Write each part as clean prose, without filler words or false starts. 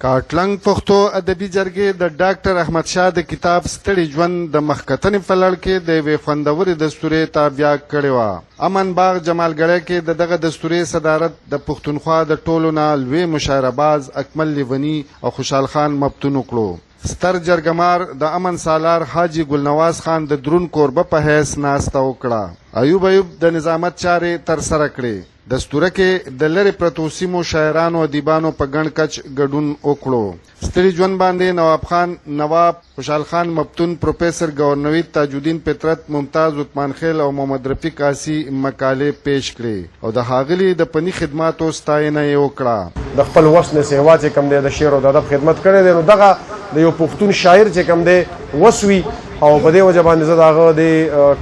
کاټلنګ پښتو ادبي جرګې د ډاکټر احمد شاه د کتاب ستړي ژوند د مخکتنې په لړ کې د یوې خوندورې دستورې تابع کړې وه. امن باغ جمالګړی کې د دغه دستورې صدارت د پښتونخوا د ټولو نه لوی مشاعرهباز اکمل لیوني او خوشحال خان مبتون وکړو. ستر جرګمار د امن سالار حاجي ګلنواز خان د درون کوربه په حیث ناسته وکړه. ایوب د نظامت چارې ترسره کړې. دستوره کې د لرې پرتو سیمو شاعرانو ادیبانو په ګڼ کچ ګډون وکړو. ستړي ژوند باندې نواب خان نواب، خوشحال خان مبتون، پروفیسر گورنویت، تاج الدین پترت، ممتاز عثمان خیل او محمد رفیق آسی مقالې پیش کړې او د ښاغلي د پني خدماتو ستاینه یې وکړه. د خپل وس نه سیوا چې کوم دی د شعر او د ادب خدمت کړی دی، نو دغه د یو پښتون شاعر چې کوم دی وسوي او په دې وجه باندې زه د هغه د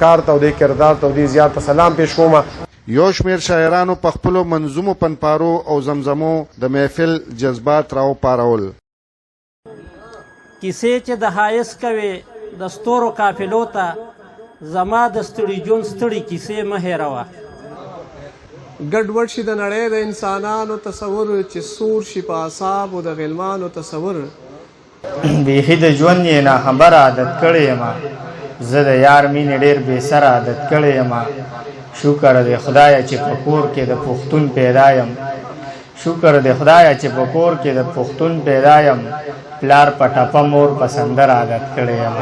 کار ته او د کردار ته او د زیات ته سلام پیش کوم. یو شمیر شاعرانو په خپلو منظومو پنپارو او زمزمو د محفل جذبات راوپارول. کیسې چې د حایس کوي د ستورو قافلو ته، زما د ستړي ژوند ستړي کیسې مه هېروه. ګډوډ شي د نړۍ د انسانانو تصور، چې سور شي په اعصابو د غلمانو تصور. بیخي د ژوند یې ناخبره عادت کړی یم، زه د یار مینې ډېر بېسره عادت کړی یم. شکر دی خدایه چې په کور کې د پښتون پیدا یم، شکر دی خدایه چې په کور کې د پښتون پیدا یم. پلار په ټپه مور په سندر عادت کړی یم.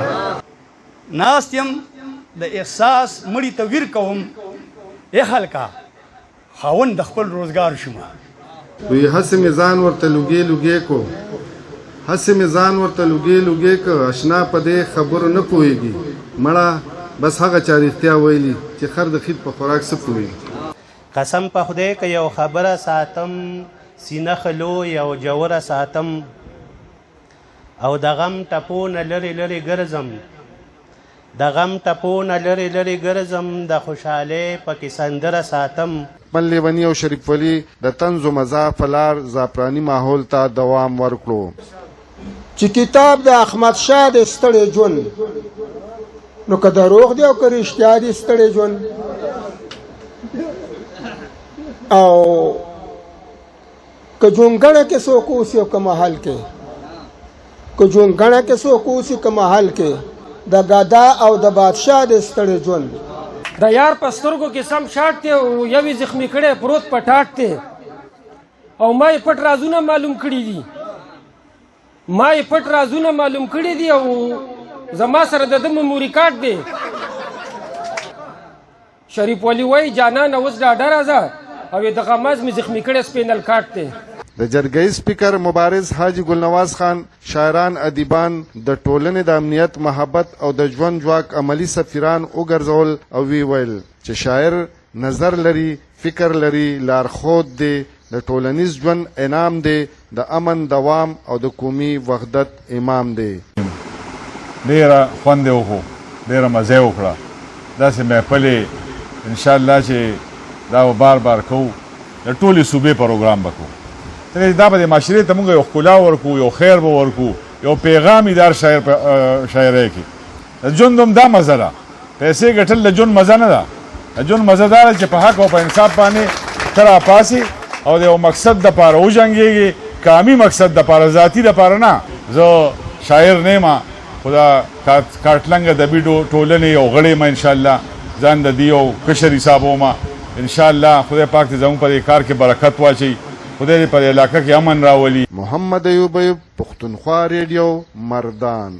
ناست یم د احساس مړي ته ویر کوم، ای هلکه خاوند د خپل روزګار شومه. وی هسې مې ځان ورته لوګې لوګې کو، هسې مې ځان ورته لوګې لوګې که اشنا په دې خبرو نه پوهېږي. مړه بس هغه چا رښتیا ویلي چې خر د خید په خوراک څه پوهېږي. قسم په خدای که یو خبره ساتم، سینه خلو یو جوره ساتم. او د غم ټپو نه لرې لرې ګرځم، د غم ټپو نه لرې لرې ګرځم. د خوشحالۍ پکې سندره ساتم. اکمل لیوني او شریف ولی د طنز و مزاح په لار زعفراني ماحول ته دوام ورکړو. چې کتاب د احمد شاه د ستړي ژوند، نو که دروغ دی او که رښتیا دی ستړي ژوند، او که جونګړه کې څوک اوسي او که محل کې، که جونګړه کې څوک اوسي که محل کې، د ګدا او د بادشاه د ستړي ژوند. د یار په سترګو کې سم شاټ دی او یوې زخمي کړی پروت په ټاټ دی، او ما یې پټ رازونه معلوم کړي دي، ما یې پټ رازونه معلوم کړي دي، او زما سره د ده میموري کارت دی. شریف ولی وایي جانانه اوس ډاډه راځه، او د غماز مې زخمي کړی سپینل کارت دی. د جرګې سپیکر مبارز حاجي ګلنواز خان شاعران ادیبان د ټولنې د امنیت، محبت او د ژوند ځواک عملی سفیران وګرځول او وی ویل چې شاعر نظر لري، فکر لري، لارښود دی، د ټولنیز ژوند انعام دی، د امن دوام او د قومي وحدت امام دی. ډېره خوند یې وکړو، ډېره مزه یې وکړه. داسې محفلې انشاءالله چې دا به بار بار کوو، د ټولې صوبې پروګرام به کوو. دا به د معاشرې ته مونږ یو ښکلا ورکو، یو خیر به ورکو، یو پیغامي دار شاعرۍ کې. د ژوند هم دا مزه ده، پیسې ګټل د ژوند مزه نه ده. د ژوند مزه دا ده چې په حق او په انصاف باندې ته راپاسې او د یو مقصد دپاره وجنګېږې، کامي مقصد دپاره، ذاتي دپاره نه. زه شاعر نه یم، خو دا کاټلنګ ادبي ټولنې یو غړی یم. انشاءالله ځان د دې یو کشر حسابوم. انشاءالله خدای پاک دې زموږ په دې کار کې برکت واچوي، خدای دې په علاقه کې امن راولي. محمد ایوب، پښتونخوا ریډیو، مردان.